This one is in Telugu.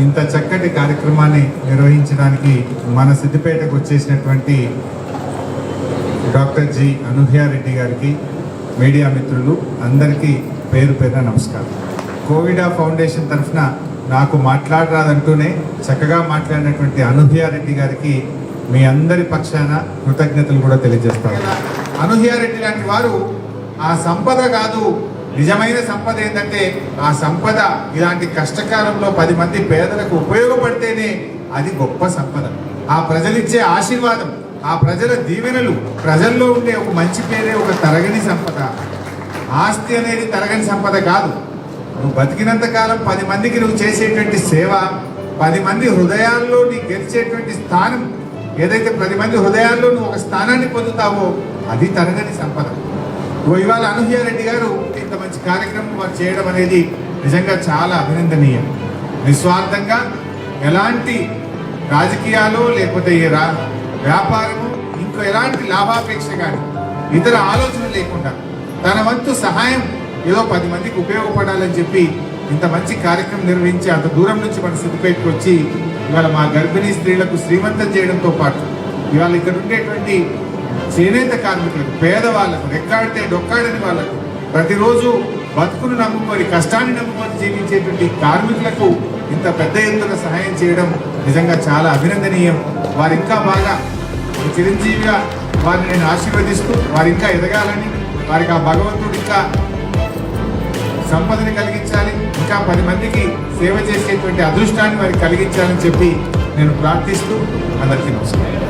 ఇంత చక్కటి కార్యక్రమాన్ని నిర్వహించడానికి మన సిద్దిపేటకు వచ్చేసినటువంటి డాక్టర్ జి అనూహ్యారెడ్డి గారికి, మీడియా మిత్రులు అందరికీ పేరు పేరున నమస్కారం. కోవిడా ఫౌండేషన్ తరఫున నాకు మాట్లాడరాదంటూనే చక్కగా మాట్లాడినటువంటి అనూహ్యారెడ్డి గారికి మీ అందరి పక్షాన కృతజ్ఞతలు కూడా తెలియజేస్తాను. అనూహ్యారెడ్డి లాంటి వారు ఆ సంపద కాదు, నిజమైన సంపద ఏంటంటే ఆ సంపద ఇలాంటి కష్టకాలంలో 10 మంది పేదలకు ఉపయోగపడితేనే అది గొప్ప సంపద. ఆ ప్రజలిచ్చే ఆశీర్వాదం, ఆ ప్రజల దీవెనలు, ప్రజల్లో ఉండే ఒక మంచి పేరే ఒక తరగని సంపద. ఆస్తి అనేది తరగని సంపద కాదు. నువ్వు బతికినంత కాలం 10 మందికి నువ్వు చేసేటువంటి సేవ, 10 మంది హృదయాల్లో నీకు గెలిచేటువంటి స్థానం, ఏదైతే 10 మంది హృదయాల్లో నువ్వు ఒక స్థానాన్ని పొందుతావో అది తరగని సంపద. ఇవాళ అనూహ్యారెడ్డి గారు ఇంత మంచి కార్యక్రమం వారు చేయడం అనేది నిజంగా చాలా అభినందనీయం. నిస్వార్థంగా ఎలాంటి రాజకీయాలు లేకపోతే వ్యాపారము ఇంకో ఎలాంటి లాభాపేక్ష కానీ ఇతర ఆలోచన లేకుండా తన వంతు సహాయం ఏదో 10 మందికి ఉపయోగపడాలని చెప్పి ఇంత మంచి కార్యక్రమం నిర్వహించి అంత దూరం నుంచి మన సిద్దిపేటకు వచ్చి ఇవాళ మా గర్భిణీ స్త్రీలకు శ్రీమంతం చేయడంతో పాటు ఇవాళ ఇక్కడ ఉండేటువంటి చేనేత కార్మికులకు, పేదవాళ్ళకు, రెక్కాడితే డొక్కాడని వాళ్ళకు, ప్రతిరోజు బతుకును నమ్ముకొని కష్టాన్ని నమ్ముకొని జీవించేటువంటి కార్మికులకు ఇంత పెద్ద ఎత్తున సహాయం చేయడం నిజంగా చాలా అభినందనీయం. వారు ఇంకా బాగా చిరంజీవిగా వారిని నేను ఆశీర్వదిస్తూ వారు ఇంకా ఎదగాలని, వారికి ఆ భగవంతుడు ఇంకా సంపదని కలిగించాలి, ఇంకా 10 మందికి సేవ చేసేటువంటి అదృష్టాన్ని వారికి కలిగించాలని చెప్పి నేను ప్రార్థిస్తూ అందరికీ నమస్కారం.